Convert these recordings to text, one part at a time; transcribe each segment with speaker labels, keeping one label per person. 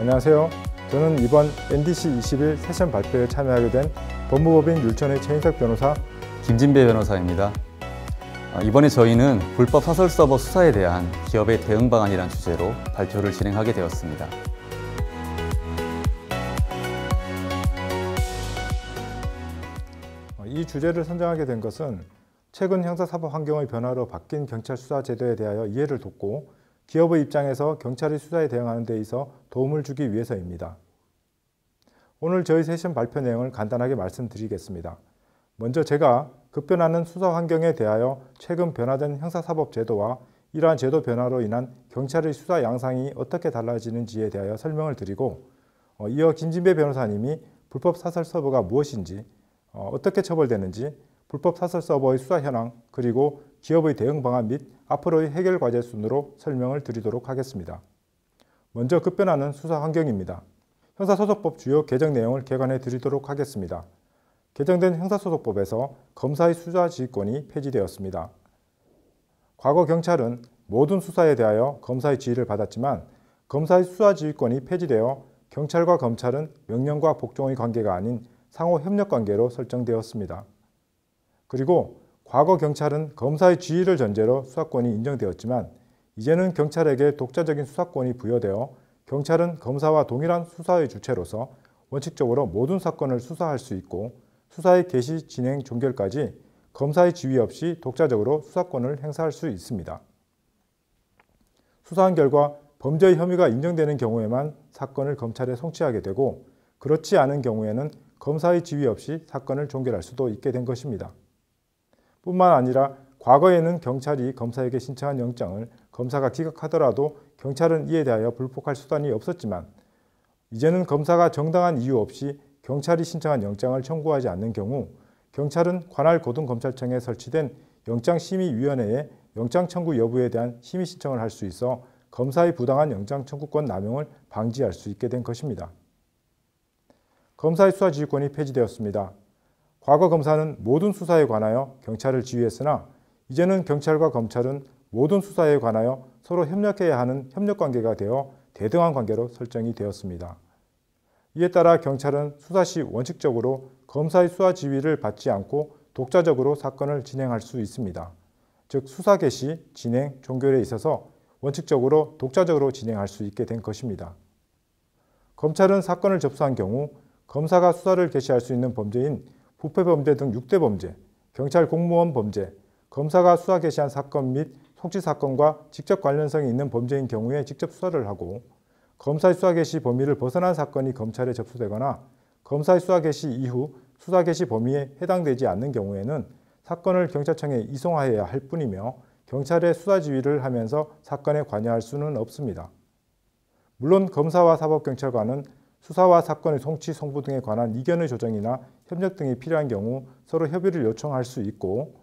Speaker 1: 안녕하세요. 저는 이번 NDC 20일 세션 발표에 참여하게 된 법무법인 율천의 최인석 변호사
Speaker 2: 김진배 변호사입니다. 이번에 저희는 불법 사설 서버 수사에 대한 기업의 대응 방안이란 주제로 발표를 진행하게 되었습니다.
Speaker 1: 이 주제를 선정하게 된 것은 최근 형사사법 환경의 변화로 바뀐 경찰 수사 제도에 대하여 이해를 돕고 기업의 입장에서 경찰의 수사에 대응하는 데 있어 도움을 주기 위해서입니다. 오늘 저희 세션 발표 내용을 간단하게 말씀드리겠습니다. 먼저 제가 급변하는 수사 환경에 대하여 최근 변화된 형사사법 제도와 이러한 제도 변화로 인한 경찰의 수사 양상이 어떻게 달라지는지에 대하여 설명을 드리고 이어 김진배 변호사님이 불법 사설 서버가 무엇인지 어떻게 처벌되는지 불법 사설 서버의 수사 현황 그리고 기업의 대응 방안 및 앞으로의 해결 과제 순으로 설명을 드리도록 하겠습니다. 먼저 급변하는 수사 환경입니다. 형사소송법 주요 개정 내용을 개관해 드리도록 하겠습니다. 개정된 형사소송법에서 검사의 수사 지휘권이 폐지되었습니다. 과거 경찰은 모든 수사에 대하여 검사의 지휘를 받았지만 검사의 수사 지휘권이 폐지되어 경찰과 검찰은 명령과 복종의 관계가 아닌 상호 협력 관계로 설정되었습니다. 그리고 과거 경찰은 검사의 지휘를 전제로 수사권이 인정되었지만 이제는 경찰에게 독자적인 수사권이 부여되어 경찰은 검사와 동일한 수사의 주체로서 원칙적으로 모든 사건을 수사할 수 있고 수사의 개시, 진행, 종결까지 검사의 지휘 없이 독자적으로 수사권을 행사할 수 있습니다. 수사한 결과 범죄의 혐의가 인정되는 경우에만 사건을 검찰에 송치하게 되고 그렇지 않은 경우에는 검사의 지휘 없이 사건을 종결할 수도 있게 된 것입니다. 뿐만 아니라 과거에는 경찰이 검사에게 신청한 영장을 검사가 기각하더라도 경찰은 이에 대하여 불복할 수단이 없었지만 이제는 검사가 정당한 이유 없이 경찰이 신청한 영장을 청구하지 않는 경우 경찰은 관할 고등검찰청에 설치된 영장심의위원회에 영장 청구 여부에 대한 심의 신청을 할 수 있어 검사의 부당한 영장 청구권 남용을 방지할 수 있게 된 것입니다. 검사의 수사 지휘권이 폐지되었습니다. 과거 검사는 모든 수사에 관하여 경찰을 지휘했으나 이제는 경찰과 검찰은 모든 수사에 관하여 서로 협력해야 하는 협력관계가 되어 대등한 관계로 설정이 되었습니다. 이에 따라 경찰은 수사 시 원칙적으로 검사의 수사 지휘를 받지 않고 독자적으로 사건을 진행할 수 있습니다. 즉 수사 개시, 진행, 종결에 있어서 원칙적으로 독자적으로 진행할 수 있게 된 것입니다. 검찰은 사건을 접수한 경우 검사가 수사를 개시할 수 있는 범죄인 부패범죄 등 6대 범죄, 경찰 공무원 범죄, 검사가 수사 개시한 사건 및 송치 사건과 직접 관련성이 있는 범죄인 경우에 직접 수사를 하고 검사의 수사 개시 범위를 벗어난 사건이 검찰에 접수되거나 검사의 수사 개시 이후 수사 개시 범위에 해당되지 않는 경우에는 사건을 경찰청에 이송하여야 할 뿐이며 경찰의 수사 지휘를 하면서 사건에 관여할 수는 없습니다. 물론 검사와 사법경찰관은 수사와 사건의 송치, 송부 등에 관한 이견의 조정이나 협력 등이 필요한 경우 서로 협의를 요청할 수 있고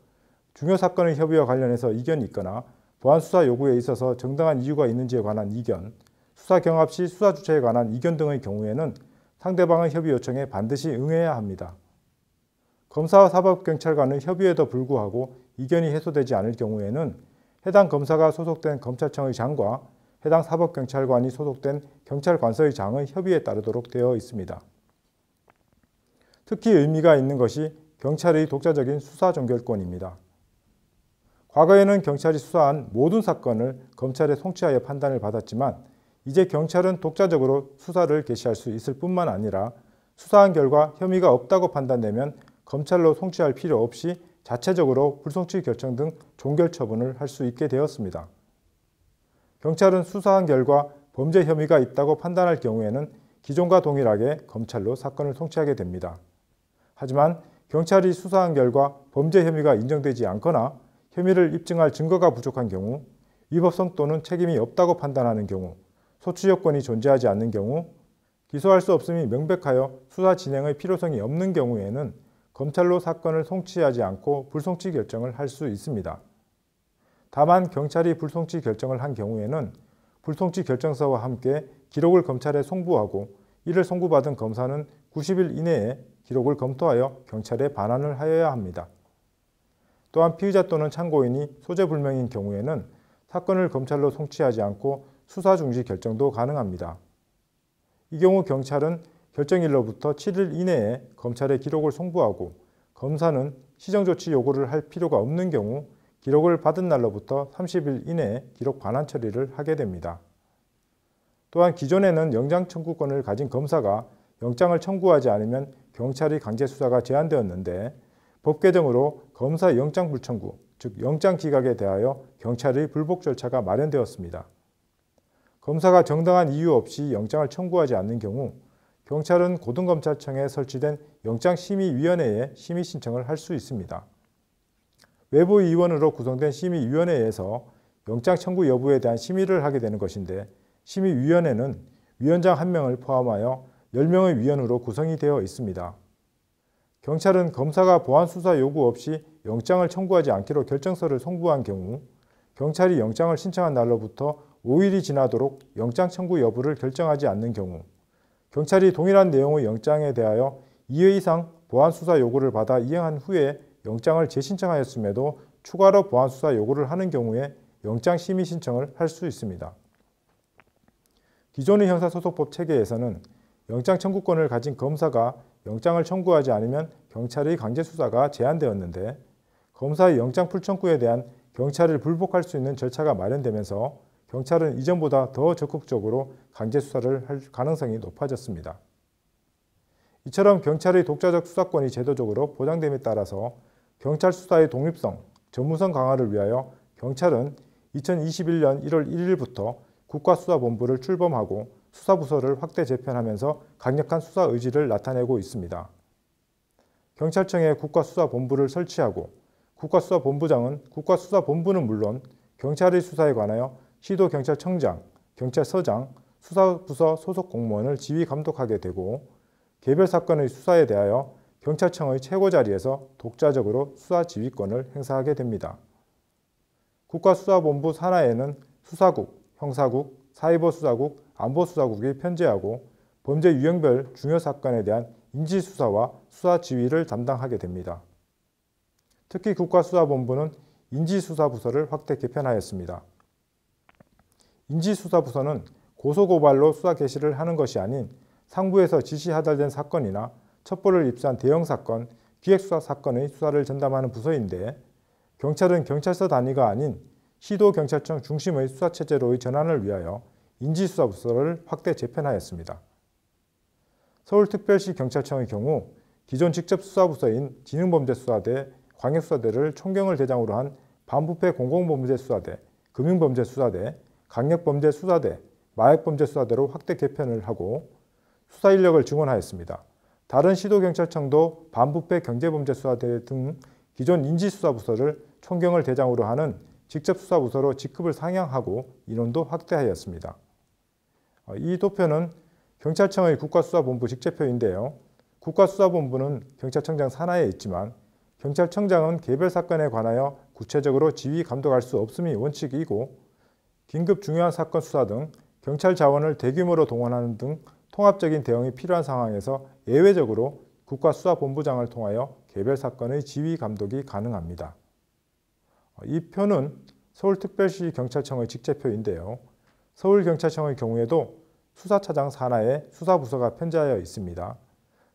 Speaker 1: 중요 사건의 협의와 관련해서 이견이 있거나 보안 수사 요구에 있어서 정당한 이유가 있는지에 관한 이견, 수사 경합 시 수사 주체에 관한 이견 등의 경우에는 상대방의 협의 요청에 반드시 응해야 합니다. 검사와 사법경찰관의 협의에도 불구하고 이견이 해소되지 않을 경우에는 해당 검사가 소속된 검찰청의 장과 해당 사법경찰관이 소속된 경찰관서의 장의 협의에 따르도록 되어 있습니다. 특히 의미가 있는 것이 경찰의 독자적인 수사 종결권입니다. 과거에는 경찰이 수사한 모든 사건을 검찰에 송치하여 판단을 받았지만 이제 경찰은 독자적으로 수사를 개시할 수 있을 뿐만 아니라 수사한 결과 혐의가 없다고 판단되면 검찰로 송치할 필요 없이 자체적으로 불송치 결정 등 종결 처분을 할 수 있게 되었습니다. 경찰은 수사한 결과 범죄 혐의가 있다고 판단할 경우에는 기존과 동일하게 검찰로 사건을 송치하게 됩니다. 하지만 경찰이 수사한 결과 범죄 혐의가 인정되지 않거나 혐의를 입증할 증거가 부족한 경우, 위법성 또는 책임이 없다고 판단하는 경우, 소추 요건이 존재하지 않는 경우, 기소할 수 없음이 명백하여 수사 진행의 필요성이 없는 경우에는 검찰로 사건을 송치하지 않고 불송치 결정을 할 수 있습니다. 다만 경찰이 불송치 결정을 한 경우에는 불송치 결정서와 함께 기록을 검찰에 송부하고 이를 송부받은 검사는 90일 이내에 기록을 검토하여 경찰에 반환을 하여야 합니다. 또한 피의자 또는 참고인이 소재불명인 경우에는 사건을 검찰로 송치하지 않고 수사 중지 결정도 가능합니다. 이 경우 경찰은 결정일로부터 7일 이내에 검찰에 기록을 송부하고 검사는 시정조치 요구를 할 필요가 없는 경우 기록을 받은 날로부터 30일 이내에 기록 반환 처리를 하게 됩니다. 또한 기존에는 영장 청구권을 가진 검사가 영장을 청구하지 않으면 경찰이 강제 수사가 제한되었는데 법 개정으로 검사 영장 불청구, 즉 영장 기각에 대하여 경찰의 불복 절차가 마련되었습니다. 검사가 정당한 이유 없이 영장을 청구하지 않는 경우 경찰은 고등검찰청에 설치된 영장심의위원회에 심의 신청을 할 수 있습니다. 외부 위원으로 구성된 심의위원회에서 영장 청구 여부에 대한 심의를 하게 되는 것인데 심의위원회는 위원장 1명을 포함하여 10명의 위원으로 구성이 되어 있습니다. 경찰은 검사가 보안 수사 요구 없이 영장을 청구하지 않기로 결정서를 송부한 경우 경찰이 영장을 신청한 날로부터 5일이 지나도록 영장 청구 여부를 결정하지 않는 경우 경찰이 동일한 내용의 영장에 대하여 2회 이상 보안 수사 요구를 받아 이행한 후에 영장을 재신청하였음에도 추가로 보안 수사 요구를 하는 경우에 영장 심의 신청을 할 수 있습니다. 기존의 형사소송법 체계에서는 영장 청구권을 가진 검사가 영장을 청구하지 않으면 경찰의 강제 수사가 제한되었는데 검사의 영장 불청구에 대한 경찰을 불복할 수 있는 절차가 마련되면서 경찰은 이전보다 더 적극적으로 강제 수사를 할 가능성이 높아졌습니다. 이처럼 경찰의 독자적 수사권이 제도적으로 보장됨에 따라서 경찰 수사의 독립성, 전문성 강화를 위하여 경찰은 2021년 1월 1일부터 국가수사본부를 출범하고 수사부서를 확대 재편하면서 강력한 수사 의지를 나타내고 있습니다. 경찰청에 국가수사본부를 설치하고 국가수사본부장은 국가수사본부는 물론 경찰의 수사에 관하여 시도경찰청장, 경찰서장, 수사부서 소속 공무원을 지휘 감독하게 되고 개별 사건의 수사에 대하여 경찰청의 최고 자리에서 독자적으로 수사 지휘권을 행사하게 됩니다. 국가수사본부 산하에는 수사국, 형사국, 사이버수사국, 안보수사국이 편재하고 범죄 유형별 중요 사건에 대한 인지수사와 수사 지휘를 담당하게 됩니다. 특히 국가수사본부는 인지수사부서를 확대 개편하였습니다. 인지수사부서는 고소고발로 수사 개시를 하는 것이 아닌 상부에서 지시 하달된 사건이나 첩보를 입수한 대형 사건, 기획수사 사건의 수사를 전담하는 부서인데 경찰은 경찰서 단위가 아닌 시도경찰청 중심의 수사체제로의 전환을 위하여 인지수사부서를 확대 재편하였습니다. 서울특별시 경찰청의 경우 기존 직접 수사부서인 지능범죄수사대, 광역수사대를 총경을 대장으로 한 반부패 공공범죄수사대, 금융범죄수사대, 강력범죄수사대, 마약범죄수사대로 확대 개편을 하고 수사 인력을 증원하였습니다. 다른 시도경찰청도 반부패 경제범죄수사대 등 기존 인지수사부서를 총경을 대장으로 하는 직접수사부서로 직급을 상향하고 인원도 확대하였습니다. 이 도표는 경찰청의 국가수사본부 직제표인데요. 국가수사본부는 경찰청장 산하에 있지만 경찰청장은 개별 사건에 관하여 구체적으로 지휘 감독할 수 없음이 원칙이고 긴급 중요한 사건 수사 등 경찰 자원을 대규모로 동원하는 등 통합적인 대응이 필요한 상황에서 예외적으로 국가수사본부장을 통하여 개별 사건의 지휘 감독이 가능합니다. 이 표는 서울특별시 경찰청의 직제표인데요. 서울경찰청의 경우에도 수사차장 산하에 수사부서가 편재하여 있습니다.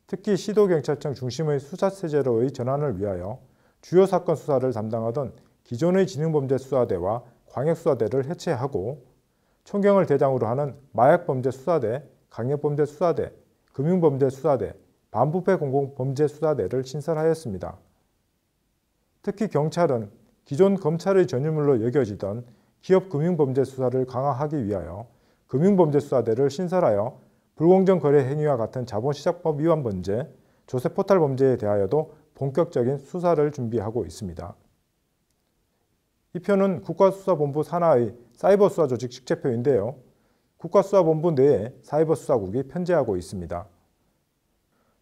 Speaker 1: 특히 시도경찰청 중심의 수사체제로의 전환을 위하여 주요 사건 수사를 담당하던 기존의 지능범죄수사대와 광역수사대를 해체하고 총경을 대장으로 하는 마약범죄수사대, 강력범죄수사대, 금융범죄수사대, 반부패 공공범죄수사대를 신설하였습니다. 특히 경찰은 기존 검찰의 전유물로 여겨지던 기업금융범죄 수사를 강화하기 위하여 금융범죄수사대를 신설하여 불공정 거래 행위와 같은 자본시장법 위반 범죄, 조세포탈 범죄에 대하여도 본격적인 수사를 준비하고 있습니다. 이 표는 국가수사본부 산하의 사이버수사 조직 직제표인데요. 국가수사본부 내에 사이버수사국이 편재하고 있습니다.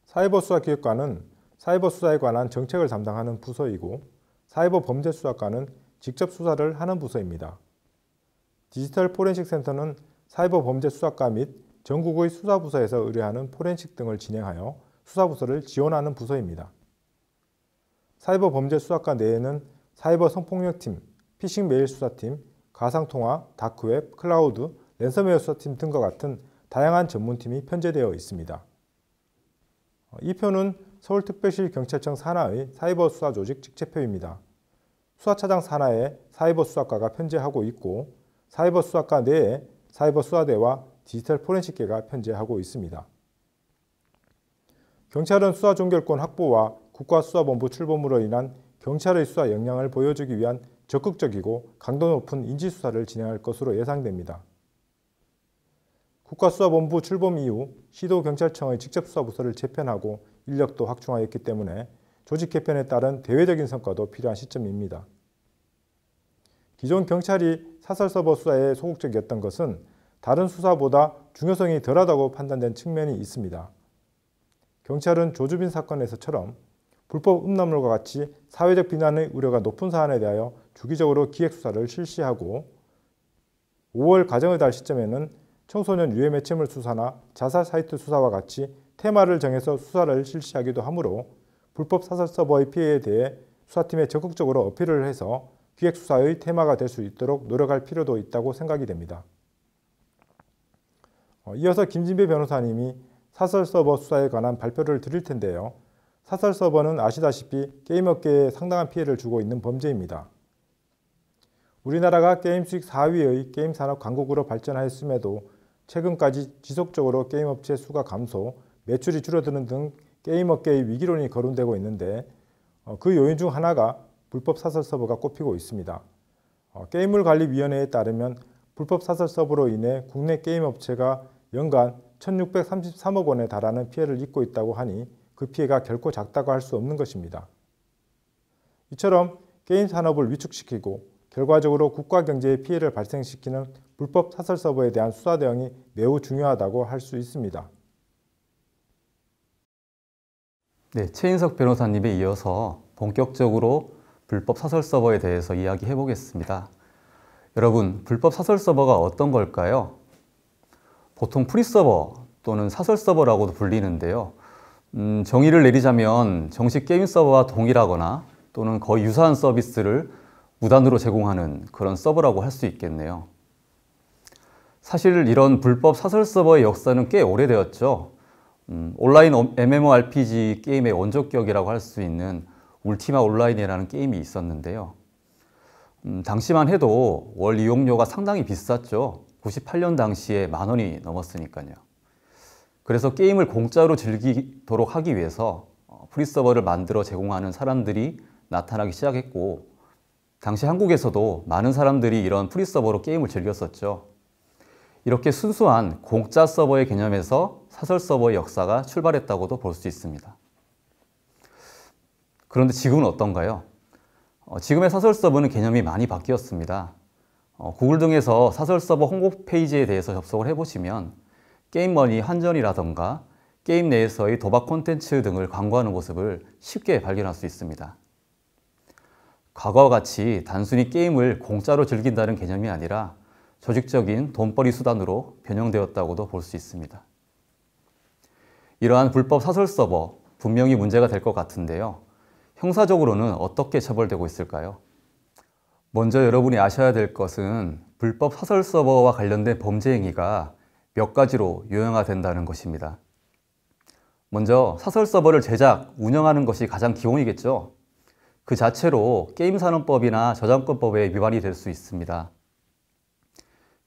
Speaker 1: 사이버수사기획관은 사이버수사에 관한 정책을 담당하는 부서이고 사이버범죄수사과는 직접 수사를 하는 부서입니다. 디지털 포렌식 센터는 사이버범죄수사과 및 전국의 수사부서에서 의뢰하는 포렌식 등을 진행하여 수사부서를 지원하는 부서입니다. 사이버범죄수사과 내에는 사이버 성폭력팀, 피싱 메일 수사팀, 가상통화, 다크웹, 클라우드, 랜섬웨어 수사팀 등과 같은 다양한 전문팀이 편제되어 있습니다. 이 표는 서울특별시 경찰청 산하의 사이버 수사 조직 직책표입니다. 수사차장 산하에 사이버 수사과가 편제하고 있고 사이버 수사과 내에 사이버 수사대와 디지털 포렌식계가 편제하고 있습니다. 경찰은 수사 종결권 확보와 국가수사본부 출범으로 인한 경찰의 수사 역량을 보여주기 위한 적극적이고 강도 높은 인지수사를 진행할 것으로 예상됩니다. 국가수사본부 출범 이후 시도경찰청의 직접수사부서를 재편하고 인력도 확충하였기 때문에 조직 개편에 따른 대외적인 성과도 필요한 시점입니다. 기존 경찰이 사설서버 수사에 소극적이었던 것은 다른 수사보다 중요성이 덜하다고 판단된 측면이 있습니다. 경찰은 조주빈 사건에서처럼 불법 음란물과 같이 사회적 비난의 우려가 높은 사안에 대하여 주기적으로 기획수사를 실시하고 5월 가정의 달 시점에는 청소년 유해 매체물 수사나 자살 사이트 수사와 같이 테마를 정해서 수사를 실시하기도 하므로 불법 사설 서버의 피해에 대해 수사팀에 적극적으로 어필을 해서 기획수사의 테마가 될 수 있도록 노력할 필요도 있다고 생각이 됩니다. 이어서 김진배 변호사님이 사설 서버 수사에 관한 발표를 드릴 텐데요. 사설 서버는 아시다시피 게임업계에 상당한 피해를 주고 있는 범죄입니다. 우리나라가 게임 수익 4위의 게임 산업 강국으로 발전하였음에도 최근까지 지속적으로 게임업체 수가 감소, 매출이 줄어드는 등 게임업계의 위기론이 거론되고 있는데 그 요인 중 하나가 불법 사설 서버가 꼽히고 있습니다. 게임물관리위원회에 따르면 불법 사설 서버로 인해 국내 게임업체가 연간 1,633억 원에 달하는 피해를 입고 있다고 하니 그 피해가 결코 작다고 할 수 없는 것입니다. 이처럼 게임 산업을 위축시키고 결과적으로 국가 경제에 피해를 발생시키는 불법 사설 서버에 대한 수사 대응이 매우 중요하다고 할 수 있습니다.
Speaker 2: 네, 최인석 변호사님에 이어서 본격적으로 불법 사설 서버에 대해서 이야기해 보겠습니다. 여러분, 불법 사설 서버가 어떤 걸까요? 보통 프리서버 또는 사설 서버라고도 불리는데요. 정의를 내리자면 정식 게임 서버와 동일하거나 또는 거의 유사한 서비스를 무단으로 제공하는 그런 서버라고 할 수 있겠네요. 사실 이런 불법 사설 서버의 역사는 꽤 오래되었죠. 온라인 MMORPG 게임의 원조격이라고 할 수 있는 울티마 온라인이라는 게임이 있었는데요. 당시만 해도 월 이용료가 상당히 비쌌죠. 98년 당시에 10,000원이 넘었으니까요. 그래서 게임을 공짜로 즐기도록 하기 위해서 프리서버를 만들어 제공하는 사람들이 나타나기 시작했고, 당시 한국에서도 많은 사람들이 이런 프리서버로 게임을 즐겼었죠. 이렇게 순수한 공짜 서버의 개념에서 사설 서버의 역사가 출발했다고도 볼 수 있습니다. 그런데 지금은 어떤가요? 지금의 사설 서버는 개념이 많이 바뀌었습니다. 구글 등에서 사설 서버 홍보 페이지에 대해서 접속을 해보시면 게임머니 한전이라던가 게임 내에서의 도박 콘텐츠 등을 광고하는 모습을 쉽게 발견할 수 있습니다. 과거와 같이 단순히 게임을 공짜로 즐긴다는 개념이 아니라 조직적인 돈벌이 수단으로 변형되었다고도 볼 수 있습니다. 이러한 불법 사설 서버 분명히 문제가 될 것 같은데요. 형사적으로는 어떻게 처벌되고 있을까요? 먼저 여러분이 아셔야 될 것은 불법 사설 서버와 관련된 범죄 행위가 몇 가지로 요형화된다는 것입니다. 먼저 사설 서버를 제작, 운영하는 것이 가장 기본이겠죠. 그 자체로 게임산업법이나 저작권법에 위반이 될 수 있습니다.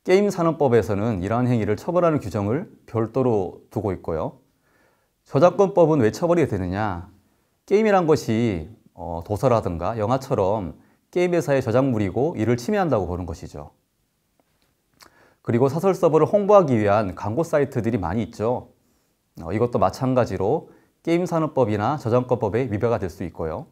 Speaker 2: 게임산업법에서는 이러한 행위를 처벌하는 규정을 별도로 두고 있고요. 저작권법은 왜 처벌이 되느냐? 게임이란 것이 도서라든가 영화처럼 게임 회사의 저작물이고 이를 침해한다고 보는 것이죠. 그리고 사설 서버를 홍보하기 위한 광고 사이트들이 많이 있죠. 이것도 마찬가지로 게임산업법이나 저작권법에 위배가 될 수 있고요.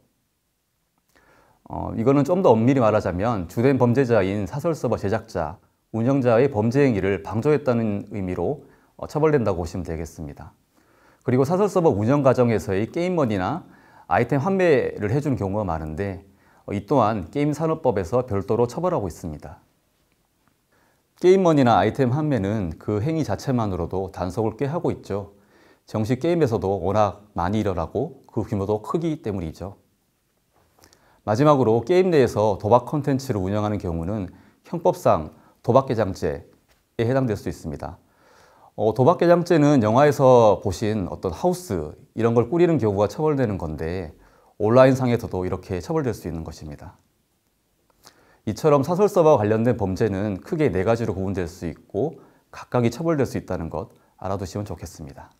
Speaker 2: 이거는 좀 더 엄밀히 말하자면 주된 범죄자인 사설 서버 제작자, 운영자의 범죄 행위를 방조했다는 의미로 처벌된다고 보시면 되겠습니다. 그리고 사설 서버 운영 과정에서의 게임머니나 아이템 환매를 해준 경우가 많은데 이 또한 게임산업법에서 별도로 처벌하고 있습니다. 게임머니나 아이템 환매는 그 행위 자체만으로도 단속을 꽤 하고 있죠. 정식 게임에서도 워낙 많이 일어나고 그 규모도 크기 때문이죠. 마지막으로 게임 내에서 도박 콘텐츠를 운영하는 경우는 형법상 도박개장죄에 해당될 수 있습니다. 도박개장죄는 영화에서 보신 어떤 하우스 이런 걸 꾸리는 경우가 처벌되는 건데 온라인상에서도 이렇게 처벌될 수 있는 것입니다. 이처럼 사설 서버와 관련된 범죄는 크게 네 가지로 구분될 수 있고 각각이 처벌될 수 있다는 것 알아두시면 좋겠습니다.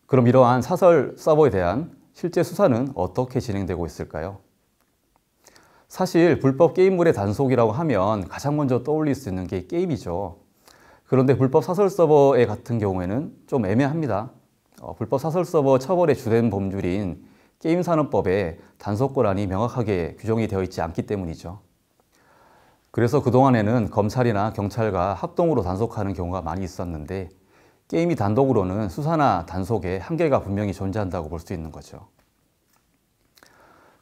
Speaker 2: 그럼 이러한 사설 서버에 대한 실제 수사는 어떻게 진행되고 있을까요? 사실 불법 게임물의 단속이라고 하면 가장 먼저 떠올릴 수 있는 게 게임이죠. 그런데 불법 사설 서버의 같은 경우에는 좀 애매합니다. 불법 사설 서버 처벌의 주된 범주인 게임산업법에 단속 권한이 명확하게 규정이 되어 있지 않기 때문이죠. 그래서 그동안에는 검찰이나 경찰과 합동으로 단속하는 경우가 많이 있었는데 게임이 단독으로는 수사나 단속에 한계가 분명히 존재한다고 볼 수 있는 거죠.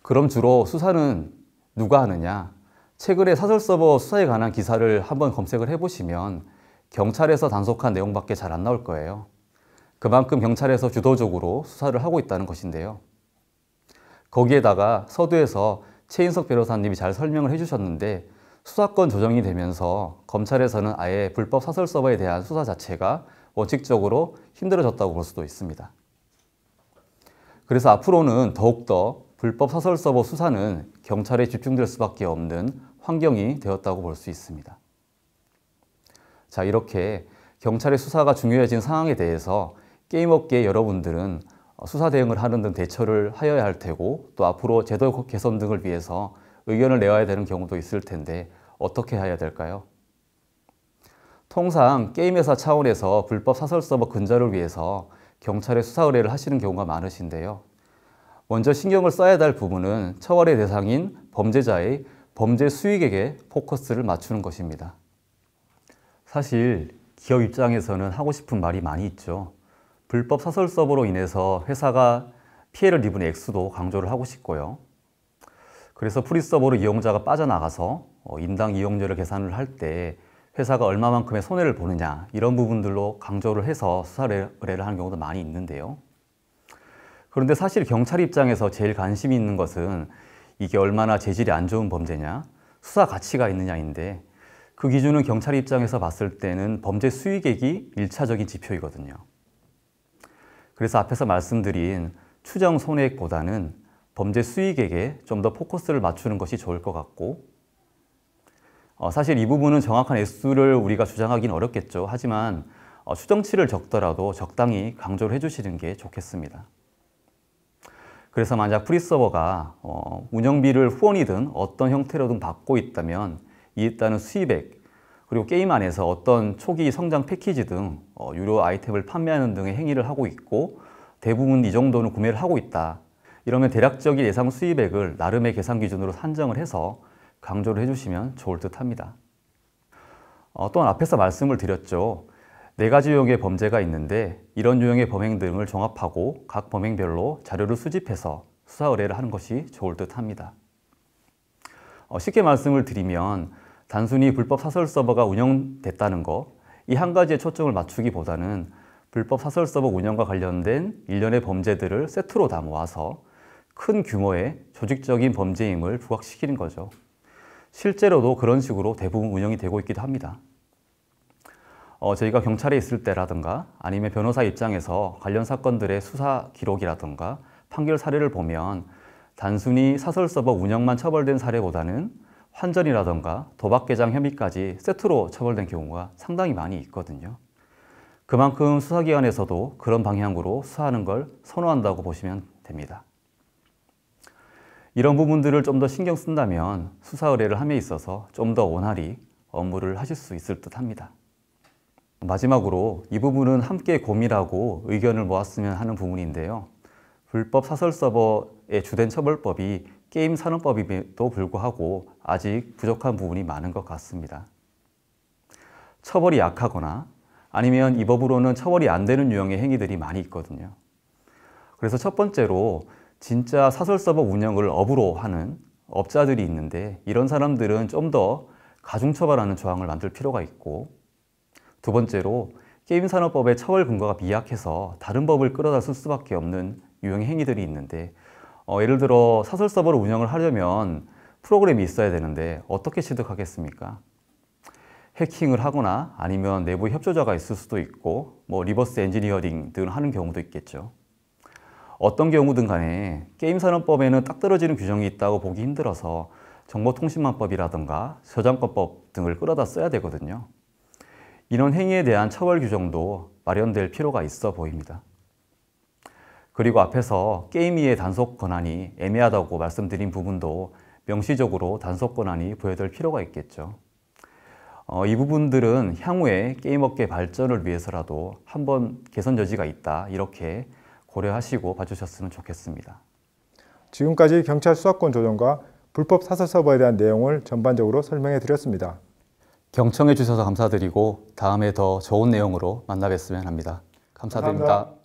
Speaker 2: 그럼 주로 수사는 누가 하느냐? 최근에 사설 서버 수사에 관한 기사를 한번 검색을 해보시면 경찰에서 단속한 내용밖에 잘 안 나올 거예요. 그만큼 경찰에서 주도적으로 수사를 하고 있다는 것인데요. 거기에다가 서두에서 최인석 변호사님이 잘 설명을 해주셨는데 수사권 조정이 되면서 검찰에서는 아예 불법 사설 서버에 대한 수사 자체가 원칙적으로 힘들어졌다고 볼 수도 있습니다. 그래서 앞으로는 더욱더 불법 사설 서버 수사는 경찰에 집중될 수밖에 없는 환경이 되었다고 볼 수 있습니다. 자, 이렇게 경찰의 수사가 중요해진 상황에 대해서 게임업계 여러분들은 수사 대응을 하는 등 대처를 하여야 할 테고 또 앞으로 제도 개선 등을 위해서 의견을 내와야 되는 경우도 있을 텐데 어떻게 해야 될까요? 통상 게임 회사 차원에서 불법 사설 서버 근절을 위해서 경찰에 수사 의뢰를 하시는 경우가 많으신데요. 먼저 신경을 써야 할 부분은 처벌의 대상인 범죄자의 범죄 수익에게 포커스를 맞추는 것입니다. 사실 기업 입장에서는 하고 싶은 말이 많이 있죠. 불법 사설 서버로 인해서 회사가 피해를 입은 액수도 강조를 하고 싶고요. 그래서 프리서버로 이용자가 빠져나가서 인당 이용료를 계산을 할 때 회사가 얼마만큼의 손해를 보느냐 이런 부분들로 강조를 해서 수사 의뢰를 하는 경우도 많이 있는데요. 그런데 사실 경찰 입장에서 제일 관심이 있는 것은 이게 얼마나 재질이 안 좋은 범죄냐, 수사 가치가 있느냐인데 그 기준은 경찰 입장에서 봤을 때는 범죄 수익액이 1차적인 지표이거든요. 그래서 앞에서 말씀드린 추정 손해액보다는 범죄 수익액에 좀 더 포커스를 맞추는 것이 좋을 것 같고 사실 이 부분은 정확한 액수를 우리가 주장하기는 어렵겠죠. 하지만 추정치를 적더라도 적당히 강조를 해주시는 게 좋겠습니다. 그래서 만약 프리서버가 운영비를 후원이든 어떤 형태로든 받고 있다면 이에 따른 수입액 그리고 게임 안에서 어떤 초기 성장 패키지 등 유료 아이템을 판매하는 등의 행위를 하고 있고 대부분 이 정도는 구매를 하고 있다. 이러면 대략적인 예상 수입액을 나름의 계산 기준으로 산정을 해서 강조를 해주시면 좋을 듯 합니다. 또한 앞에서 말씀을 드렸죠. 4가지 유형의 범죄가 있는데 이런 유형의 범행 등을 종합하고 각 범행별로 자료를 수집해서 수사 의뢰를 하는 것이 좋을 듯 합니다. 쉽게 말씀을 드리면 단순히 불법 사설 서버가 운영됐다는 것, 이 한 가지에 초점을 맞추기보다는 불법 사설 서버 운영과 관련된 일련의 범죄들을 세트로 다 모아서 큰 규모의 조직적인 범죄임을 부각시키는 거죠. 실제로도 그런 식으로 대부분 운영이 되고 있기도 합니다. 저희가 경찰에 있을 때라든가 아니면 변호사 입장에서 관련 사건들의 수사 기록이라든가 판결 사례를 보면 단순히 사설 서버 운영만 처벌된 사례보다는 환전이라든가 도박 개장 혐의까지 세트로 처벌된 경우가 상당히 많이 있거든요. 그만큼 수사기관에서도 그런 방향으로 수사하는 걸 선호한다고 보시면 됩니다. 이런 부분들을 좀 더 신경 쓴다면 수사 의뢰를 함에 있어서 좀 더 원활히 업무를 하실 수 있을 듯 합니다. 마지막으로 이 부분은 함께 고민하고 의견을 모았으면 하는 부분인데요. 불법 사설 서버의 주된 처벌법이 게임 산업법임에도 불구하고 아직 부족한 부분이 많은 것 같습니다. 처벌이 약하거나 아니면 이 법으로는 처벌이 안 되는 유형의 행위들이 많이 있거든요. 그래서 첫 번째로 진짜 사설 서버 운영을 업으로 하는 업자들이 있는데 이런 사람들은 좀 더 가중처벌하는 조항을 만들 필요가 있고 두 번째로 게임산업법의 처벌 근거가 미약해서 다른 법을 끌어다 쓸 수밖에 없는 유형의 행위들이 있는데 예를 들어 사설 서버를 운영을 하려면 프로그램이 있어야 되는데 어떻게 취득하겠습니까? 해킹을 하거나 아니면 내부 협조자가 있을 수도 있고 뭐 리버스 엔지니어링 등을 하는 경우도 있겠죠. 어떤 경우든 간에 게임산업법에는 딱 떨어지는 규정이 있다고 보기 힘들어서 정보통신망법이라든가 저작권법 등을 끌어다 써야 되거든요. 이런 행위에 대한 처벌 규정도 마련될 필요가 있어 보입니다. 그리고 앞에서 게임위의 단속 권한이 애매하다고 말씀드린 부분도 명시적으로 단속 권한이 부여될 필요가 있겠죠. 이 부분들은 향후에 게임업계 발전을 위해서라도 한번 개선 여지가 있다, 이렇게 고려하시고 봐주셨으면 좋겠습니다.
Speaker 1: 지금까지 경찰 수사권 조정과 불법 사설 서버에 대한 내용을 전반적으로 설명해 드렸습니다.
Speaker 2: 경청해 주셔서 감사드리고 다음에 더 좋은 내용으로 만나 뵙으면 합니다. 감사드립니다.
Speaker 1: 감사합니다.